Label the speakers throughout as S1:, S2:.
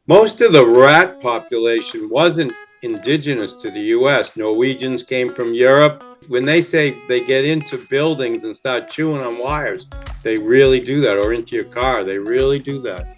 S1: Most of the rat population wasn't indigenous to the US. Norwegians came from Europe. When they say they get into buildings and start chewing on wires, they really do that, or into your car. They really do that.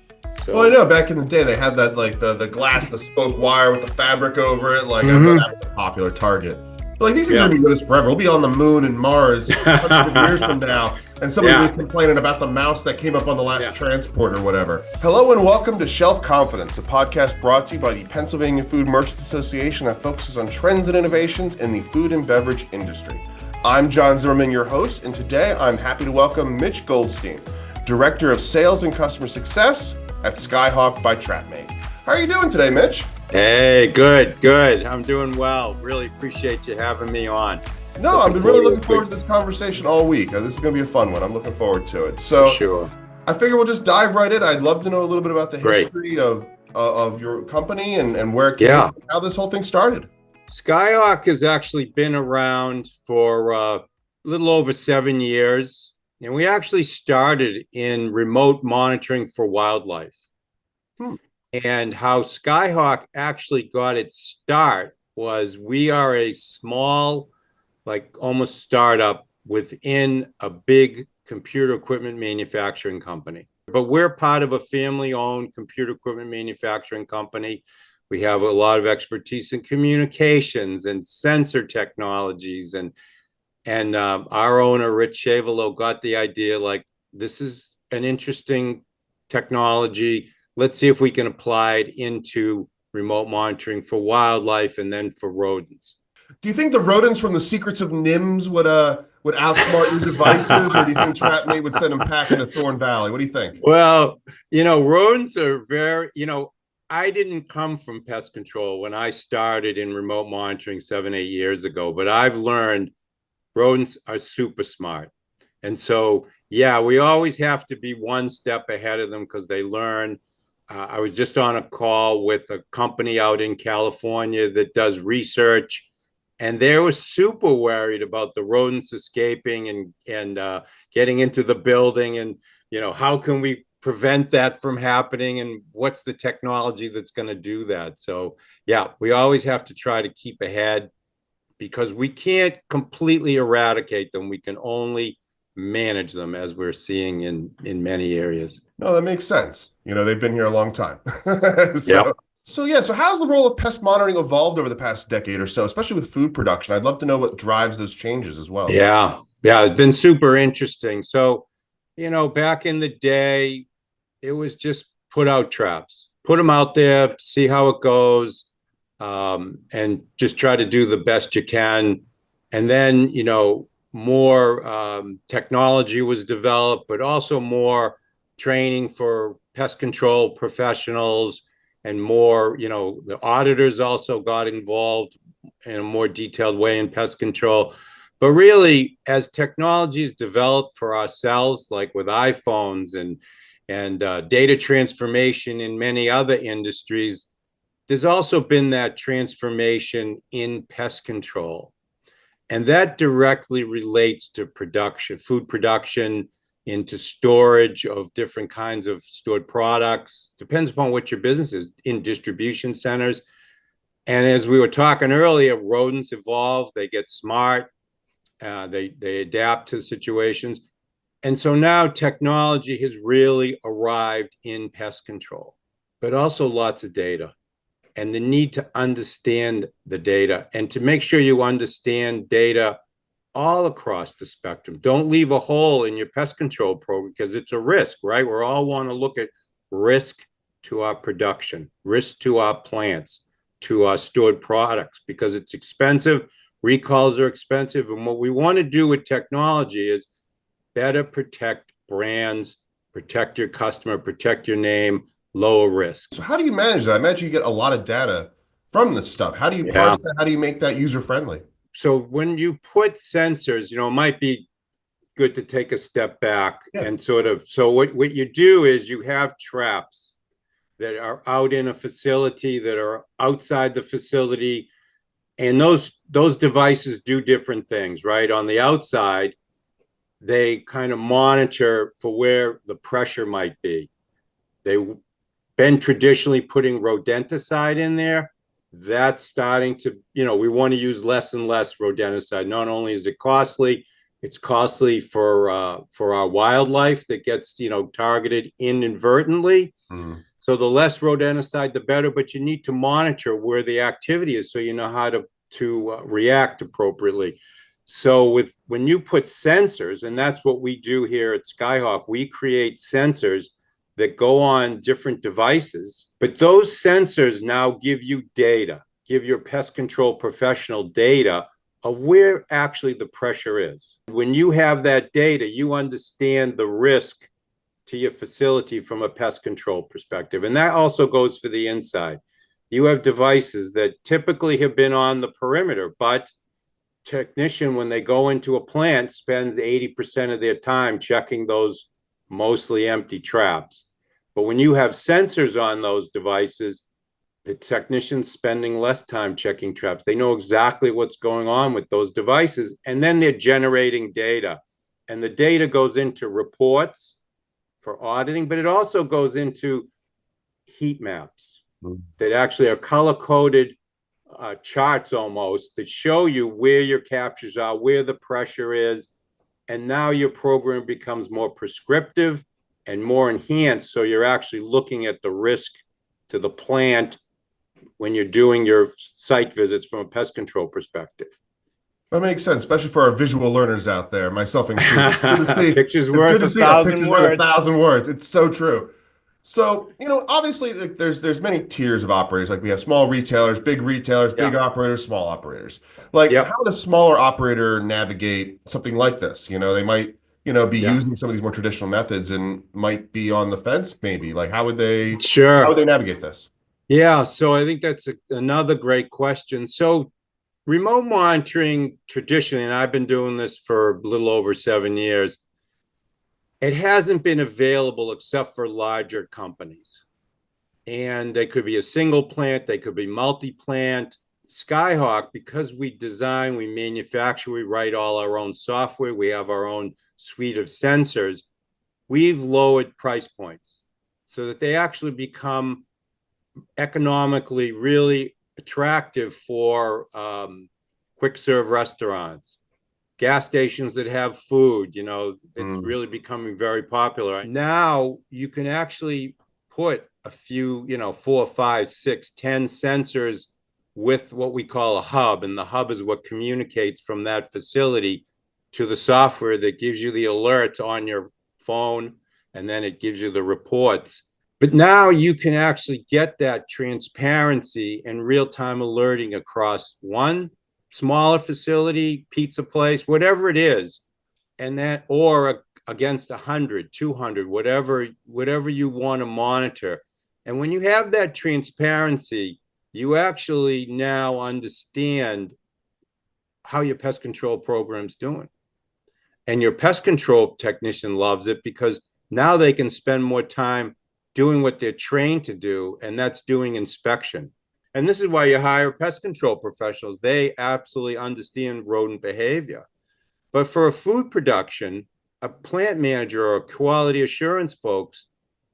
S2: Well, I
S1: So,
S2: know back in the day they had that like the glass, the spoke wire with the fabric over it. Like I know
S1: mhm,
S2: that was a popular target. But like these things are
S1: yeah.
S2: gonna be with us forever. We'll be on the moon and Mars hundreds of years from now, and somebody will
S1: Yeah,
S2: be complaining about the mouse that came up on the last
S1: yeah.
S2: transport or whatever. Hello and welcome to Shelf Confidence, a podcast brought to you by the Pennsylvania Food Merchants Association that focuses on trends and innovations in the food and beverage industry. I'm John Zimmerman, your host, and today I'm happy to welcome Mitch Goldstein, Director of Sales and Customer Success at Skyhawk by Trapmate. How are you doing today, Mitch?
S1: Hey, good. I'm doing well. Really appreciate you having me on.
S2: No, I've been really looking forward to this conversation all week. This is going to be a fun one. I'm looking forward to it. So,
S1: For sure.
S2: I figure we'll just dive right in. I'd love to know a little bit about the
S1: Great.
S2: history of your company and where it came,
S1: Yeah.
S2: how this whole thing started.
S1: Skyhawk has actually been around for a little over 7 years, and we actually started in remote monitoring for wildlife.
S2: Hmm.
S1: And how Skyhawk actually got its start was we are a small, like almost startup within a big computer equipment manufacturing company. But we're part of a family-owned computer equipment manufacturing company. We have a lot of expertise in communications and sensor technologies, and our owner Rich Chavelo got the idea, like, this is an interesting technology. Let's see if we can apply it into remote monitoring for wildlife and then for rodents.
S2: Do you think the rodents from the Secrets of NIMS would outsmart your devices, or do you think Trapmate would send them packing to Thorn Valley? What do you think?
S1: Well, rodents are very, I didn't come from pest control when I started in remote monitoring 7, 8 years ago, but I've learned rodents are super smart. And so, yeah, we always have to be one step ahead of them because they learn. I was just on a call with a company out in California that does research, and they were super worried about the rodents escaping and getting into the building, and how can we prevent that from happening, and what's the technology that's going to do that. So yeah, we always have to try to keep ahead because we can't completely eradicate them. We can only manage them, as we're seeing in many areas.
S2: No, that makes sense. They've been here a long time.
S1: Yep.
S2: So how's the role of pest monitoring evolved over the past decade or so, especially with food production? I'd love to know what drives those changes as well.
S1: Yeah, it's been super interesting. So, back in the day, it was just put out traps, put them out there, see how it goes, and just try to do the best you can. And then, more technology was developed, but also more training for pest control professionals, and more, the auditors also got involved in a more detailed way in pest control. But really, as technologies developed for ourselves, like with iPhones and data transformation in many other industries, there's also been that transformation in pest control. And that directly relates to production, food production, into storage of different kinds of stored products. Depends upon what your business is, in distribution centers. And as we were talking earlier, rodents evolve, they get smart, they adapt to situations. And so now technology has really arrived in pest control, but also lots of data, and the need to understand the data and to make sure you understand data all across the spectrum. Don't leave a hole in your pest control program because it's a risk, right? We all want to look at risk to our production, risk to our plants, to our stored products, because it's expensive. Recalls are expensive. And what we want to do with technology is better protect brands, protect your customer, protect your name, lower risk.
S2: So how do you manage that? I imagine you get a lot of data from this stuff. How do you parse that? How do you make that user friendly?
S1: So when you put sensors, it might be good to take a step back and sort of, so what you do is you have traps that are out in a facility, that are outside the facility, and those devices do different things, right? On the outside, they kind of monitor for where the pressure might be. They been traditionally putting rodenticide in there. That's starting to, we want to use less and less rodenticide. Not only is it costly, it's costly for our wildlife that gets, targeted inadvertently. So the less rodenticide, the better, but you need to monitor where the activity is so you know how to react appropriately. So when you put sensors, and that's what we do here at Skyhawk, we create sensors that go on different devices, but those sensors now give you data, give your pest control professional data of where actually the pressure is. When you have that data, you understand the risk to your facility from a pest control perspective. And that also goes for the inside. You have devices that typically have been on the perimeter, but technician, when they go into a plant, spends 80% of their time checking those mostly empty traps. But when you have sensors on those devices, the technician's spending less time checking traps. They know exactly what's going on with those devices, and then they're generating data. And the data goes into reports for auditing, but it also goes into heat maps that actually are color-coded charts almost that show you where your captures are, where the pressure is, and now your program becomes more prescriptive and more enhanced. So you're actually looking at the risk to the plant when you're doing your site visits from a pest control perspective.
S2: That makes sense, especially for our visual learners out there, myself included. Good to see.
S1: Pictures worth a thousand words.
S2: 1,000 words. It's so true. So, obviously there's many tiers of operators. Like we have small retailers, big big operators, small operators. Like how would a smaller operator navigate something like this? They might, be using some of these more traditional methods and might be on the fence maybe. Like how would they navigate this?
S1: Yeah, so I think that's another great question. So remote monitoring traditionally, and I've been doing this for a little over 7 years, it hasn't been available except for larger companies. And they could be a single plant, they could be multi-plant. Skyhawk, because we design, we manufacture, we write all our own software, we have our own suite of sensors, we've lowered price points so that they actually become economically really attractive for quick serve restaurants, gas stations that have food, it's really becoming very popular. Now you can actually put a few, 4, 5, 6, 10 sensors with what we call a hub. And the hub is what communicates from that facility to the software that gives you the alerts on your phone, and then it gives you the reports. But now you can actually get that transparency and real-time alerting across one smaller facility, pizza place, whatever it is, and that, or against 100, 200, whatever you want to monitor. And when you have that transparency, you actually now understand how your pest control program's doing. And your pest control technician loves it because now they can spend more time doing what they're trained to do, and that's doing inspection. And this is why you hire pest control professionals. They absolutely understand rodent behavior. But for a food production, a plant manager or quality assurance folks,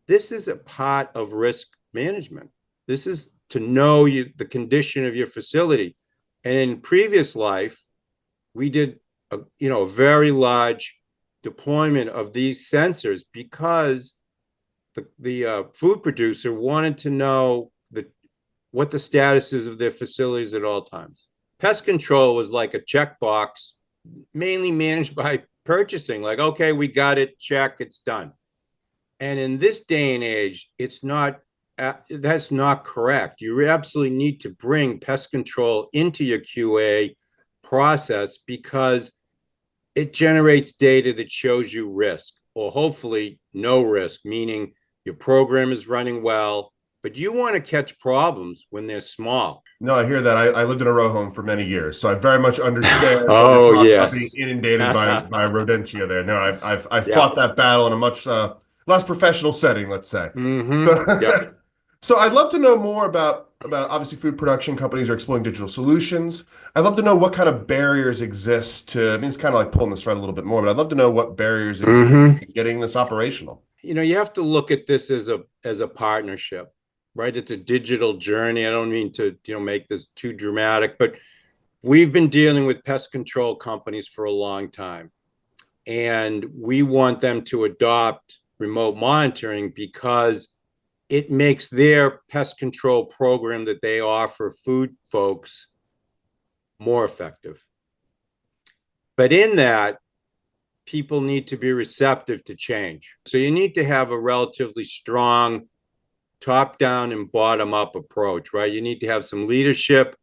S1: this is a part of risk management. This is to know the condition of your facility. And in previous life, we did a very large deployment of these sensors because the food producer wanted to know what the status is of their facilities at all times. Pest control was like a checkbox, mainly managed by purchasing. Like, okay, we got it, check, it's done. And in this day and age, that's not correct. You absolutely need to bring pest control into your QA process because it generates data that shows you risk, or hopefully no risk, meaning your program is running well, but you want to catch problems when they're small.
S2: No, I hear that. I lived in a row home for many years, so I very much understand being inundated by rodentia there. No, I've fought that battle in a much less professional setting, let's say. So I'd love to know more about obviously food production companies are exploring digital solutions. I'd love to know what kind of barriers exist to, it's kind of like pulling this thread a little bit more, but I'd love to know what barriers exist to getting this operational.
S1: You have to look at this as a partnership. right? It's a digital journey. I don't mean to, make this too dramatic, but we've been dealing with pest control companies for a long time, and we want them to adopt remote monitoring because it makes their pest control program that they offer food folks more effective. But in that, people need to be receptive to change. So you need to have a relatively strong top down and bottom up approach, right? You need to have some leadership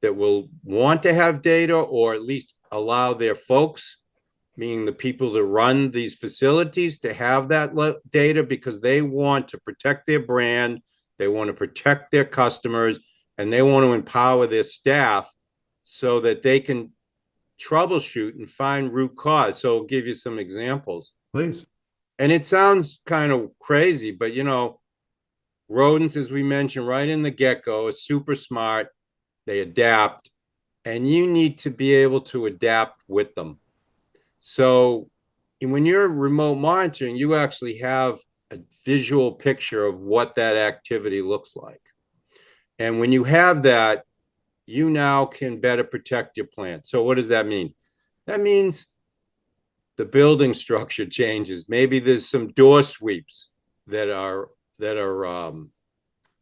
S1: that will want to have data, or at least allow their folks, meaning the people that run these facilities, to have that data, because they want to protect their brand, they want to protect their customers, and they want to empower their staff so that they can troubleshoot and find root cause. So I'll give you some examples.
S2: Please.
S1: And it sounds kind of crazy, but rodents, as we mentioned right in the get-go, are super smart. They adapt, and you need to be able to adapt with them. So when you're remote monitoring, you actually have a visual picture of what that activity looks like. And when you have that, you now can better protect your plant. So what does that mean? That means the building structure changes. Maybe there's some door sweeps that are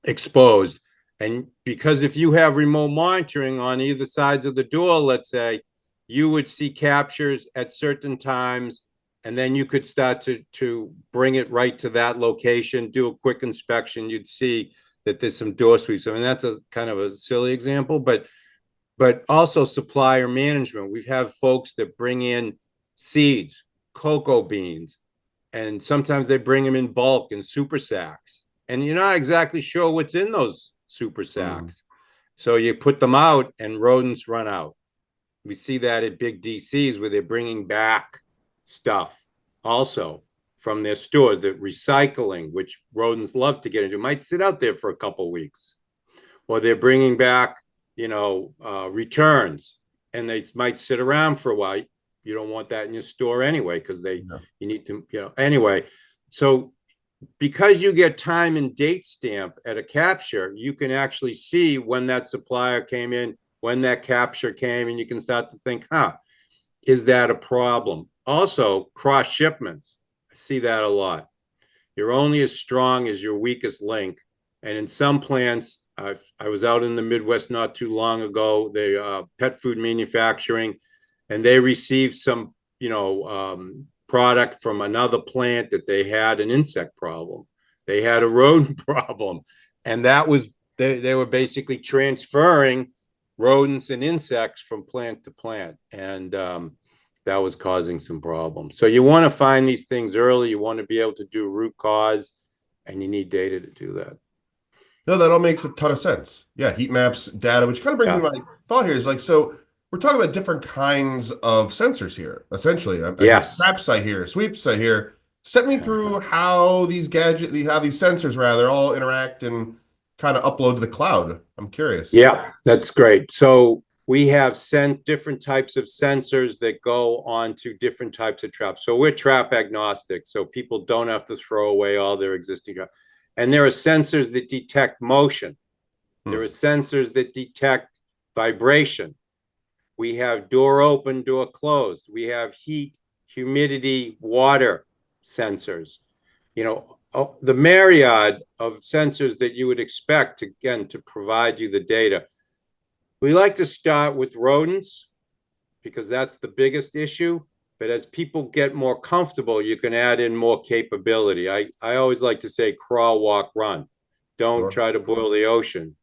S1: exposed. And because if you have remote monitoring on either sides of the door, let's say, you would see captures at certain times, and then you could start to bring it right to that location, do a quick inspection. You'd see that there's some door sweeps. I mean, that's a kind of a silly example, but also supplier management. We have folks that bring in seeds, cocoa beans, and sometimes they bring them in bulk in super sacks. And you're not exactly sure what's in those super sacks. So you put them out and rodents run out. We see that at big DCs where they're bringing back stuff also from their stores, the recycling, which rodents love to get into, might sit out there for a couple of weeks. Or they're bringing back, returns, and they might sit around for a while. You don't want that in your store anyway, because you need to, anyway. So because you get time and date stamp at a capture, you can actually see when that supplier came in, when that capture came, and you can start to think, is that a problem? Also, cross shipments. I see that a lot. You're only as strong as your weakest link. And in some plants, I was out in the Midwest not too long ago, they pet food manufacturing, and they received some, product from another plant that they had an insect problem. They had a rodent problem. And that was, they were basically transferring rodents and insects from plant to plant. And that was causing some problems. So you want to find these things early. You want to be able to do root cause, and you need data to do that.
S2: No, that all makes a ton of sense. Yeah, heat maps, data, which kind of brings me my thought here is like, so we're talking about different kinds of sensors here, essentially.
S1: Yes.
S2: Traps I hear, sweeps I hear. Set me through how these sensors rather all interact and kind of upload to the cloud. I'm curious.
S1: Yeah, that's great. So we have sent different types of sensors that go onto different types of traps. So we're trap agnostic, so people don't have to throw away all their existing traps. And there are sensors that detect motion. There are sensors that detect vibration. We have door open, door closed. We have heat, humidity, water sensors. The myriad of sensors that you would expect, again, to provide you the data. We like to start with rodents because that's the biggest issue. But as people get more comfortable, you can add in more capability. I always like to say crawl, walk, run. Don't try to boil the ocean.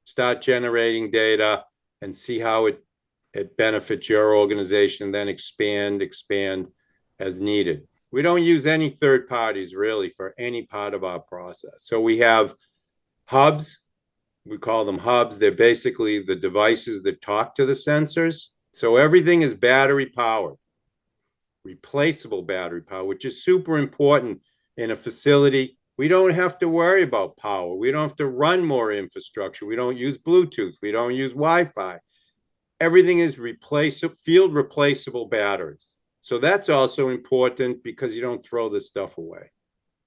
S1: Start generating data and see how it benefits your organization, and then expand as needed. We don't use any third parties really for any part of our process. So we have hubs. We call them hubs. They're basically the devices that talk to the sensors. So everything is battery powered. Replaceable battery power, which is super important in a facility. We don't have to worry about power. We don't have to run more infrastructure. We don't use Bluetooth. We don't use Wi-Fi. Everything is field replaceable batteries. So that's also important because you don't throw this stuff away.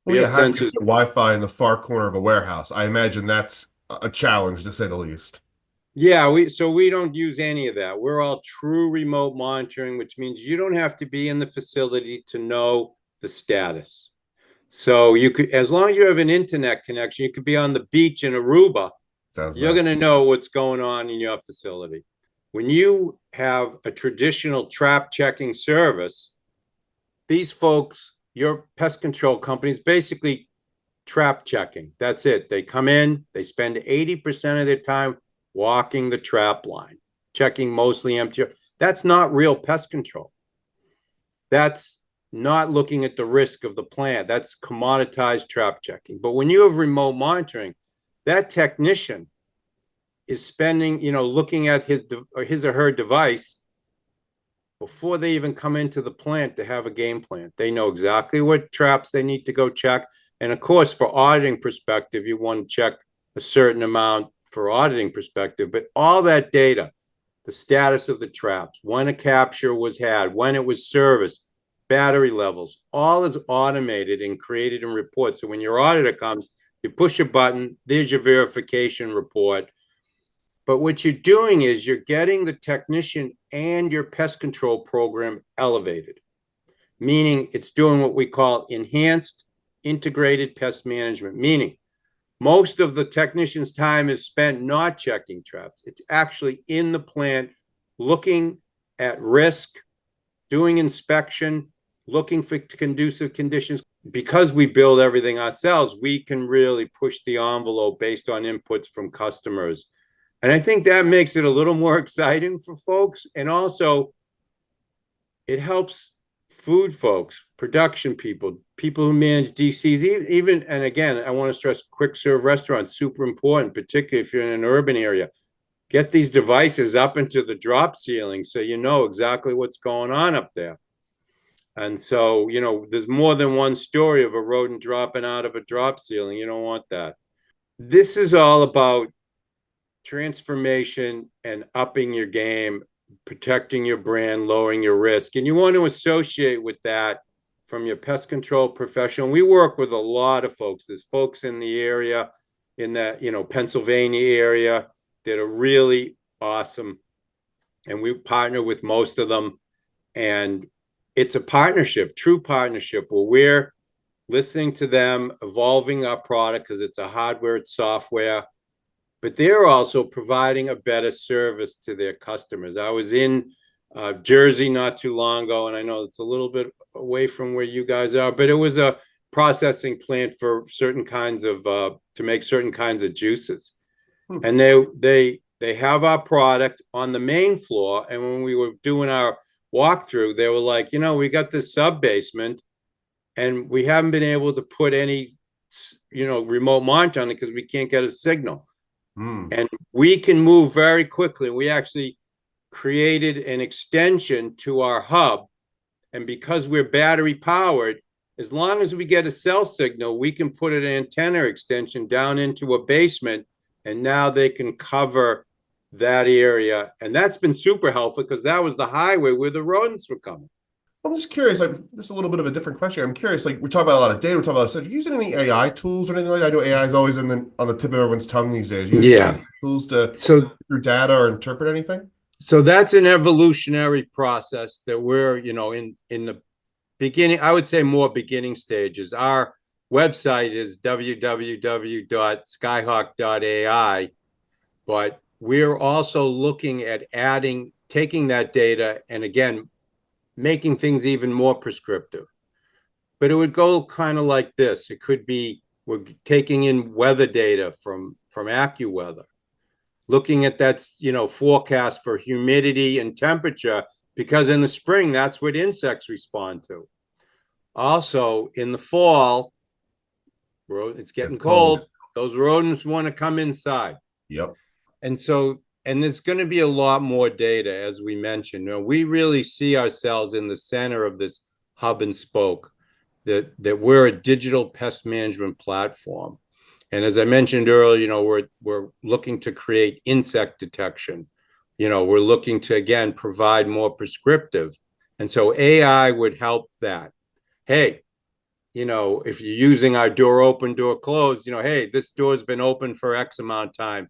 S2: Well,
S1: We have
S2: yeah, how do you
S1: sensors.
S2: get Wi-Fi in the far corner of a warehouse? I imagine that's a challenge to say the least.
S1: Yeah, we don't use any of that. We're all true remote monitoring, which means you don't have to be in the facility to know the status. So you could, as long as you have an internet connection, you could be on the beach in Aruba.
S2: Sounds
S1: You're
S2: nice.
S1: going to know what's going on in your facility. When you have a traditional trap checking service, these folks, your pest control companies, basically trap checking. That's it. They come in, they spend 80% of their time walking the trap line, checking mostly empty. That's not real pest control. That's not looking at the risk of the plant. That's commoditized trap checking. But when you have remote monitoring, that technician is spending, looking at his or her device before they even come into the plant to have a game plan. They know exactly what traps they need to go check. And of course, for auditing perspective, you want to check a certain amount for auditing perspective, but all that data, the status of the traps, when a capture was had, when it was serviced, battery levels, all is automated and created in reports. So when your auditor comes, you push a button, there's your verification report. But what you're doing is you're getting the technician and your pest control program elevated, meaning it's doing what we call enhanced integrated pest management, meaning most of the technician's time is spent not checking traps. It's actually in the plant looking at risk, doing inspection, looking for conducive conditions. Because we build everything ourselves, we can really push the envelope based on inputs from customers. And I think that makes it a little more exciting for folks. And also, it helps food folks, production people, people who manage DCs, even, and again, I want to stress quick serve restaurants, super important, particularly if you're in an urban area. Get these devices up into the drop ceiling so you know exactly what's going on up there. And so, there's more than one story of a rodent dropping out of a drop ceiling. You don't want that. This is all about transformation and upping your game, protecting your brand, lowering your risk. And you want to associate with that from your pest control professional. We work with a lot of folks. There's folks in the area, in that, Pennsylvania area that are really awesome. And we partner with most of them. And it's a partnership, true partnership, where we're listening to them, evolving our product because it's a hardware, it's software, but they're also providing a better service to their customers. I was in Jersey not too long ago, and I know it's a little bit away from where you guys are, but it was a processing plant for certain kinds of to make certain kinds of juices. And they have our product on the main floor. And when we were doing our walkthrough, they were like, we got this sub basement, and we haven't been able to put any, remote monitoring because we can't get a signal. And we can move very quickly. We actually created an extension to our hub. And because we're battery powered, as long as we get a cell signal, we can put an antenna extension down into a basement. And now they can cover that area. And that's been super helpful because that was the highway where the rodents were coming.
S2: I'm just curious, just a little bit of a different question. I'm curious, we're talking about a lot of data, we're talking about stuff. Are you using any AI tools or anything like that? I know AI is always on the tip of everyone's tongue these days.
S1: Yeah.
S2: Tools to through data or interpret anything?
S1: So that's an evolutionary process that we're, in the beginning, I would say more beginning stages. Our website is www.skyhawk.ai, but we're also looking at taking that data and again, making things even more prescriptive. But it would go kind of like this. It could be we're taking in weather data from AccuWeather, looking at that, forecast for humidity and temperature, because in the spring, that's what insects respond to. Also, in the fall, it's getting cold. Those rodents want to come inside.
S2: Yep.
S1: And so, and there's going to be a lot more data, as we mentioned. We really see ourselves in the center of this hub and spoke, that we're a digital pest management platform. And as I mentioned earlier, we're looking to create insect detection. We're looking to, again, provide more prescriptive. And so AI would help that. Hey, if you're using our door open, door closed, hey, this door's been open for X amount of time,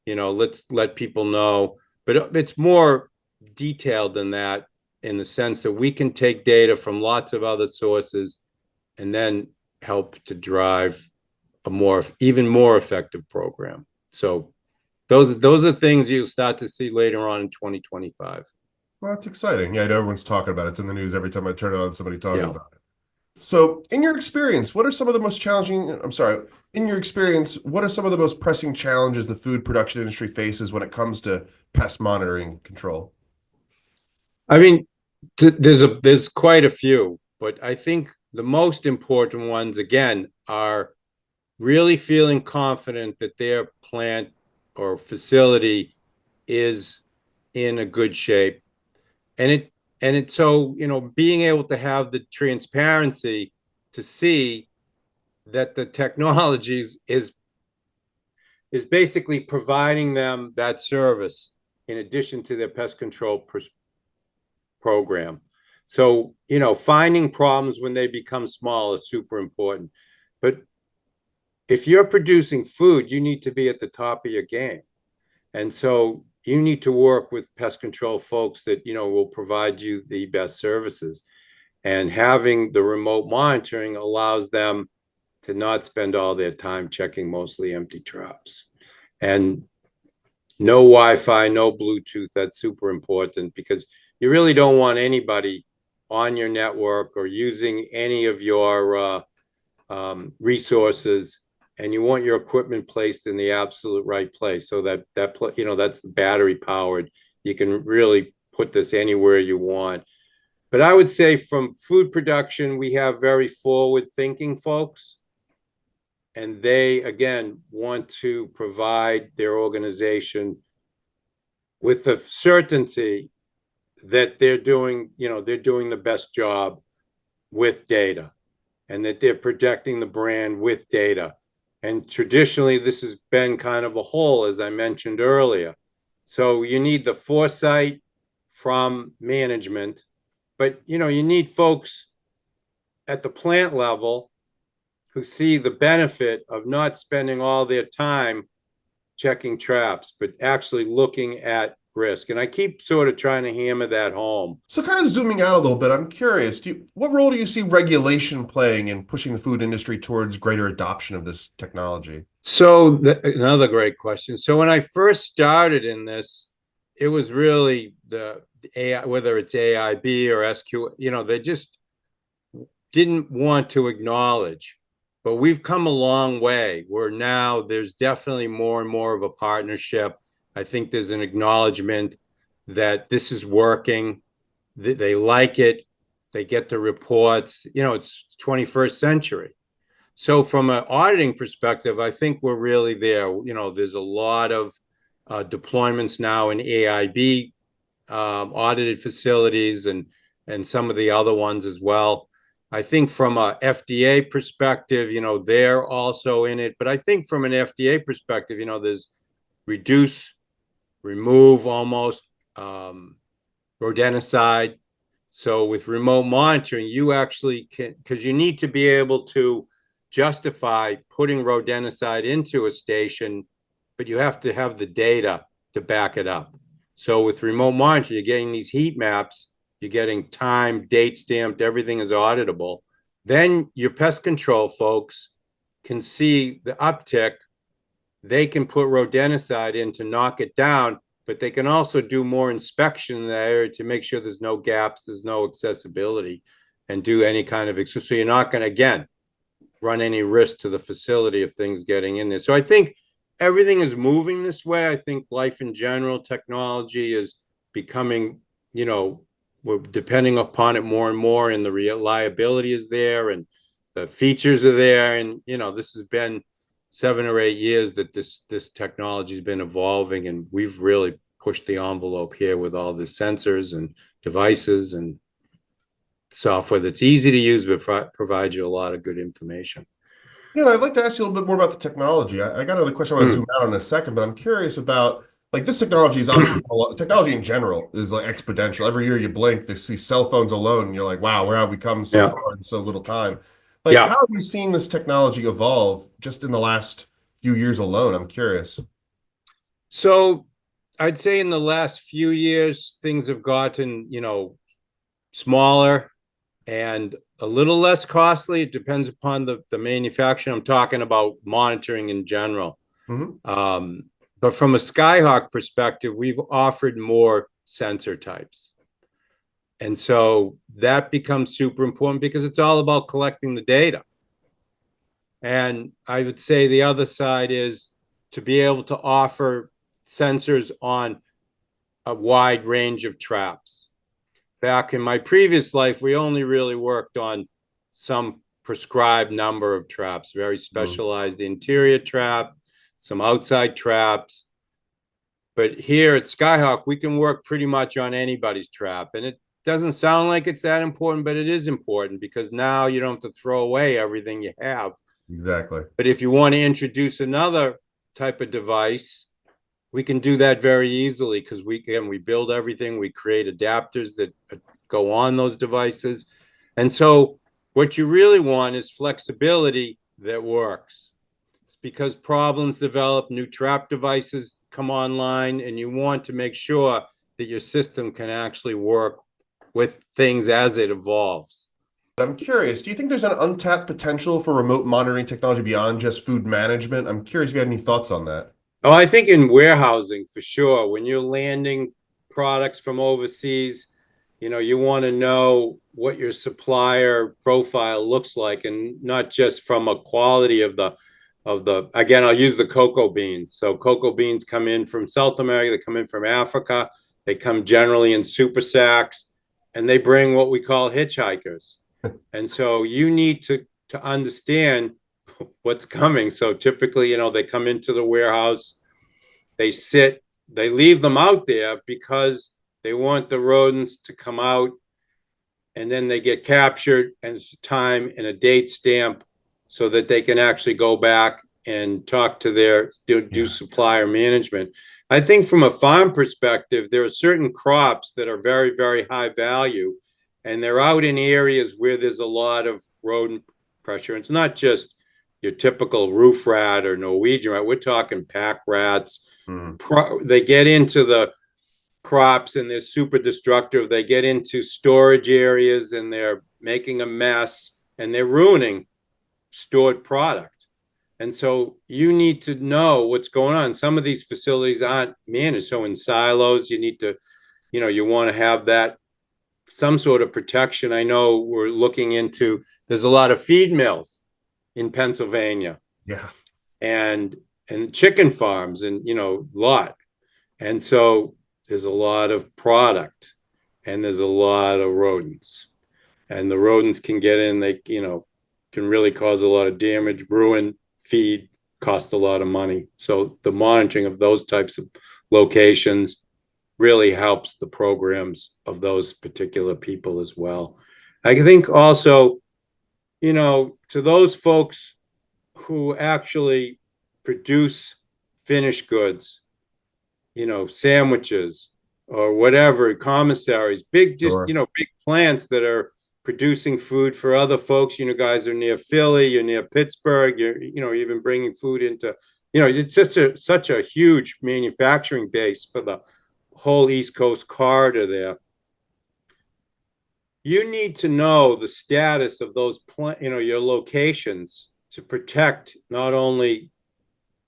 S1: let's let people know. But it's more detailed than that, in the sense that we can take data from lots of other sources and then help to drive even more effective program. So those are things you'll start to see later on in 2025.
S2: Well, that's exciting. Yeah, I know everyone's talking about it. It's in the news every time I turn it on, somebody talking
S1: Yeah.
S2: about it. So, in your experience, what are some of the most challenging? In your experience, what are some of the most pressing challenges the food production industry faces when it comes to pest monitoring and control?
S1: I mean, there's quite a few, but I think the most important ones, again, are really feeling confident that their plant or facility is in a good shape. So, being able to have the transparency to see that the technology is basically providing them that service in addition to their pest control program. So, finding problems when they become small is super important. But if you're producing food, you need to be at the top of your game. And so you need to work with pest control folks that, will provide you the best services. And having the remote monitoring allows them to not spend all their time checking mostly empty traps. And no Wi-Fi, no Bluetooth, that's super important, because you really don't want anybody on your network or using any of your resources, and you want your equipment placed in the absolute right place, so that's the battery powered. You can really put this anywhere you want. But I would say from food production, we have very forward thinking folks, and they, again, want to provide their organization with the certainty that they're doing the best job with data, and that they're protecting the brand with data. And traditionally, this has been kind of a hole, as I mentioned earlier. So you need the foresight from management, but you need folks at the plant level who see the benefit of not spending all their time checking traps, but actually looking at risk. And I keep sort of trying to hammer that home.
S2: So, kind of zooming out a little bit, I'm curious, what role do you see regulation playing in pushing the food industry towards greater adoption of this technology?
S1: So another great question. So when I first started in this, it was really the AI, whether it's AIB or SQ, they just didn't want to acknowledge. But we've come a long way, where now there's definitely more and more of a partnership. I think there's an acknowledgement that this is working. They like it. They get the reports. It's 21st century. So from an auditing perspective, I think we're really there. There's a lot of deployments now in AIB audited facilities, and some of the other ones as well. I think from a FDA perspective, they're also in it. But I think from an FDA perspective, there's reduce, remove almost, rodenticide. So with remote monitoring, you actually can, because you need to be able to justify putting rodenticide into a station, but you have to have the data to back it up. So with remote monitoring, you're getting these heat maps, you're getting time, date stamped, everything is auditable. Then your pest control folks can see the uptick. They can put rodenticide in to knock it down, but they can also do more inspection in that area to make sure there's no gaps, there's no accessibility, and do any kind of, so you're not going to, again, run any risk to the facility of things getting in there. So I think everything is moving this way. I think life in general, technology is becoming, we're depending upon it more and more, and the reliability is there, and the features are there. And, this has been 7 or 8 years that this technology has been evolving, and we've really pushed the envelope here with all the sensors and devices and software that's easy to use, but provides you a lot of good information.
S2: I'd like to ask you a little bit more about the technology. I got another question I want to zoom out on in a second, but I'm curious about, this technology is obviously, technology in general is like exponential. Every year you blink, these cell phones alone, and you're like, wow, where have we come so far in so little time? Like, how
S1: Yeah.
S2: have you seen this technology evolve just in the last few years alone? I'm curious.
S1: So I'd say in the last few years, things have gotten, smaller and a little less costly. It depends upon the manufacturer. I'm talking about monitoring in general.
S2: Hmm.
S1: Um, but from a Skyhawk perspective, we've offered more sensor types. And so that becomes super important because it's all about collecting the data. And I would say the other side is to be able to offer sensors on a wide range of traps. Back in my previous life, we only really worked on some prescribed number of traps, very specialized interior trap, some outside traps. But here at Skyhawk, we can work pretty much on anybody's trap. And it doesn't sound like it's that important, but it is important because now you don't have to throw away everything you have.
S2: Exactly.
S1: But if you want to introduce another type of device, we can do that very easily because we build everything. We create adapters that go on those devices. And so what you really want is flexibility that works. It's because problems develop, new trap devices come online, and you want to make sure that your system can actually work with things as it evolves.
S2: I'm curious, do you think there's an untapped potential for remote monitoring technology beyond just food management? I'm curious if you had any thoughts on that.
S1: Oh, I think in warehousing for sure. When you're landing products from overseas, you want to know what your supplier profile looks like, and not just from a quality of the again, I'll use the cocoa beans. So cocoa beans come in from South America, they come in from Africa, they come generally in super sacks, and they bring what we call hitchhikers. And so you need to understand what's coming. So typically, they come into the warehouse, they sit, they leave them out there because they want the rodents to come out, and then they get captured and it's time and a date stamp so that they can actually go back and talk to do supplier management. I think from a farm perspective, there are certain crops that are very, very high value, and they're out in areas where there's a lot of rodent pressure. It's not just your typical roof rat or Norwegian rat. We're talking pack rats.
S2: Mm.
S1: They get into the crops and they're super destructive. They get into storage areas and they're making a mess and they're ruining stored product. And so you need to know what's going on. Some of these facilities aren't managed. So in silos, you need to, you want to have that some sort of protection. I know we're looking into, there's a lot of feed mills in Pennsylvania.
S2: Yeah.
S1: And chicken farms and, lot. And so there's a lot of product and there's a lot of rodents. And the rodents can get in, they, can really cause a lot of damage, ruin feed, cost a lot of money. So the monitoring of those types of locations really helps the programs of those particular people as well. I think also, to those folks who actually produce finished goods, sandwiches or whatever, commissaries, big, just,
S2: Sure.
S1: big plants that are producing food for other folks. Guys are near Philly, you're near Pittsburgh, you're, even bringing food into, it's such a huge manufacturing base for the whole East Coast corridor there. You need to know the status of those, your locations to protect not only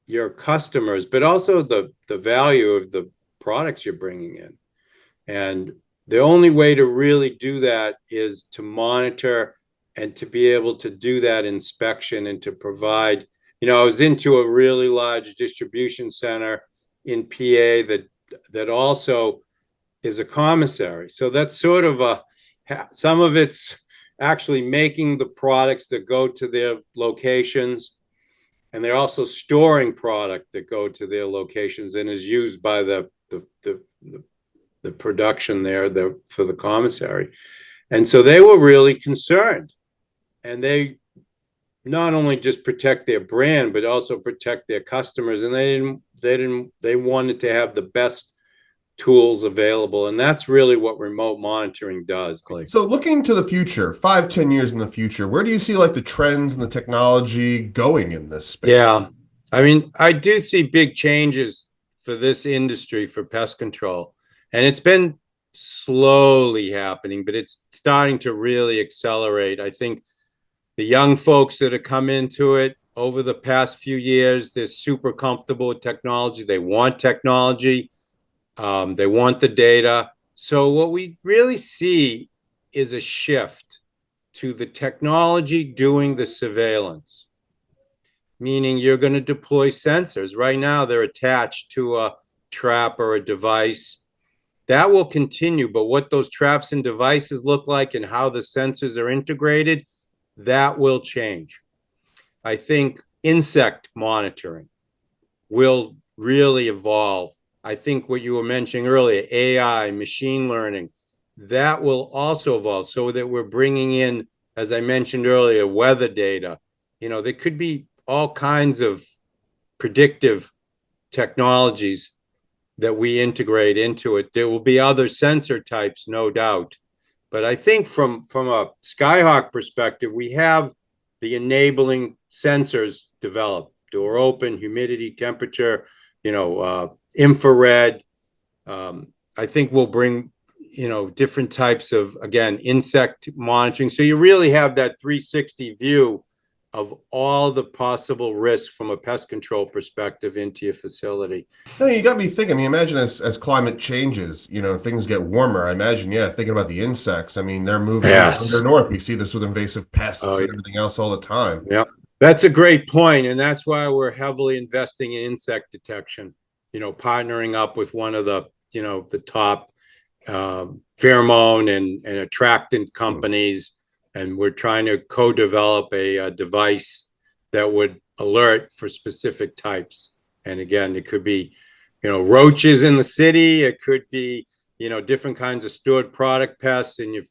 S1: your customers, but also the value of the products you're bringing in. And the only way to really do that is to monitor and to be able to do that inspection and to provide, I was into a really large distribution center in PA that also is a commissary. So that's sort of some of it's actually making the products that go to their locations, and they're also storing product that go to their locations and is used by the production there for the commissary. And so they were really concerned, and they not only just protect their brand but also protect their customers, and they wanted to have the best tools available. And that's really what remote monitoring does.
S2: So looking to the future, 5-10 years in the future, where do you see like the trends and the technology going in this space?
S1: Yeah, I mean, I do see big changes for this industry for pest control. And it's been slowly happening, but it's starting to really accelerate. I think the young folks that have come into it over the past few years, they're super comfortable with technology. They want technology. They want the data. So what we really see is a shift to the technology doing the surveillance, meaning you're going to deploy sensors. Right now, they're attached to a trap or a device. That will continue, but what those traps and devices look like and how the sensors are integrated, that will change. I think insect monitoring will really evolve. I think what you were mentioning earlier, AI, machine learning, that will also evolve so that we're bringing in, as I mentioned earlier, weather data. There could be all kinds of predictive technologies that we integrate into it. There will be other sensor types, no doubt. But I think from a Skyhawk perspective, we have the enabling sensors developed: door open, humidity, temperature, infrared. I think we'll bring, different types of, again, insect monitoring. So you really have that 360 view of all the possible risks from a pest control perspective into your facility.
S2: No, you got me thinking. I mean, imagine as climate changes, things get warmer. I imagine, thinking about the insects. I mean, they're moving further north. We see this with invasive pests and everything else all the time.
S1: Yeah, that's a great point, and that's why we're heavily investing in insect detection. Partnering up with one of the the top pheromone and attractant companies. And we're trying to co-develop a device that would alert for specific types. And again, it could be, roaches in the city. It could be, different kinds of stored product pests. And if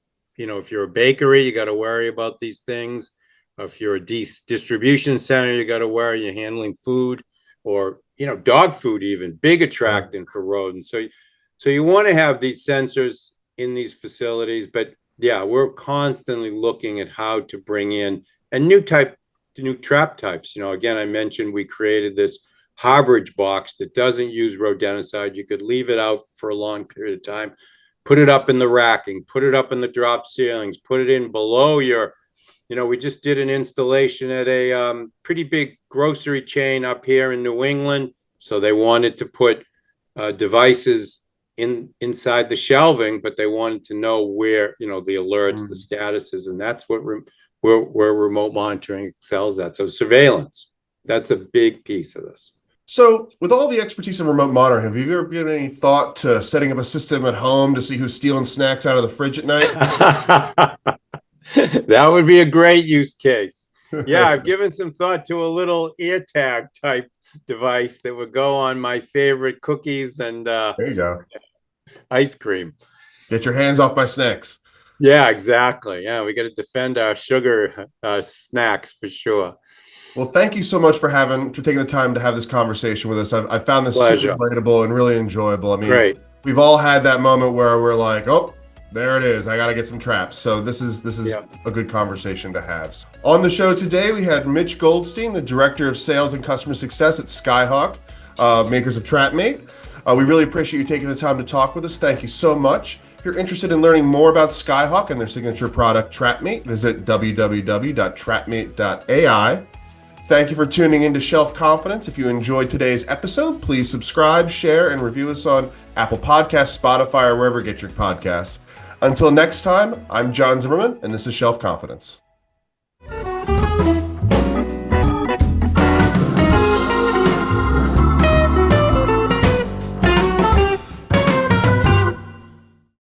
S1: you're a bakery, you got to worry about these things. If you're a distribution center, you got to worry you're handling food, or dog food, even big attractant for rodents. So you want to have these sensors in these facilities, but yeah, we're constantly looking at how to bring in a new trap types. Again, I mentioned we created this harborage box that doesn't use rodenticide. You could leave it out for a long period of time, put it up in the racking, put it up in the drop ceilings, put it in below your, we just did an installation at a pretty big grocery chain up here in New England. So they wanted to put devices inside the shelving, but they wanted to know where, the alerts, the statuses, and that's what where remote monitoring excels at. So surveillance, that's a big piece of this.
S2: So with all the expertise in remote monitoring, have you ever given any thought to setting up a system at home to see who's stealing snacks out of the fridge at night?
S1: That would be a great use case. Yeah, I've given some thought to a little ear tag type device that would go on my favorite cookies and
S2: there you go.
S1: Ice cream.
S2: Get your hands off my snacks.
S1: Yeah, exactly. Yeah, we got to defend our sugar snacks for sure.
S2: Well, thank you so much for taking the time to have this conversation with us. I found this
S1: Pleasure.
S2: super relatable and really enjoyable. I mean,
S1: Great.
S2: We've all had that moment where we're like, oh, there it is. I got to get some traps. So this is a good conversation to have. On the show today, we had Mitch Goldstein, the Director of Sales and Customer Success at Skyhawk, makers of Trapmate. We really appreciate you taking the time to talk with us. Thank you so much. If you're interested in learning more about Skyhawk and their signature product, Trapmate, visit www.trapmate.ai. Thank you for tuning into Shelf Confidence. If you enjoyed today's episode, please subscribe, share, and review us on Apple Podcasts, Spotify, or wherever you get your podcasts. Until next time, I'm John Zimmerman, and this is Shelf Confidence.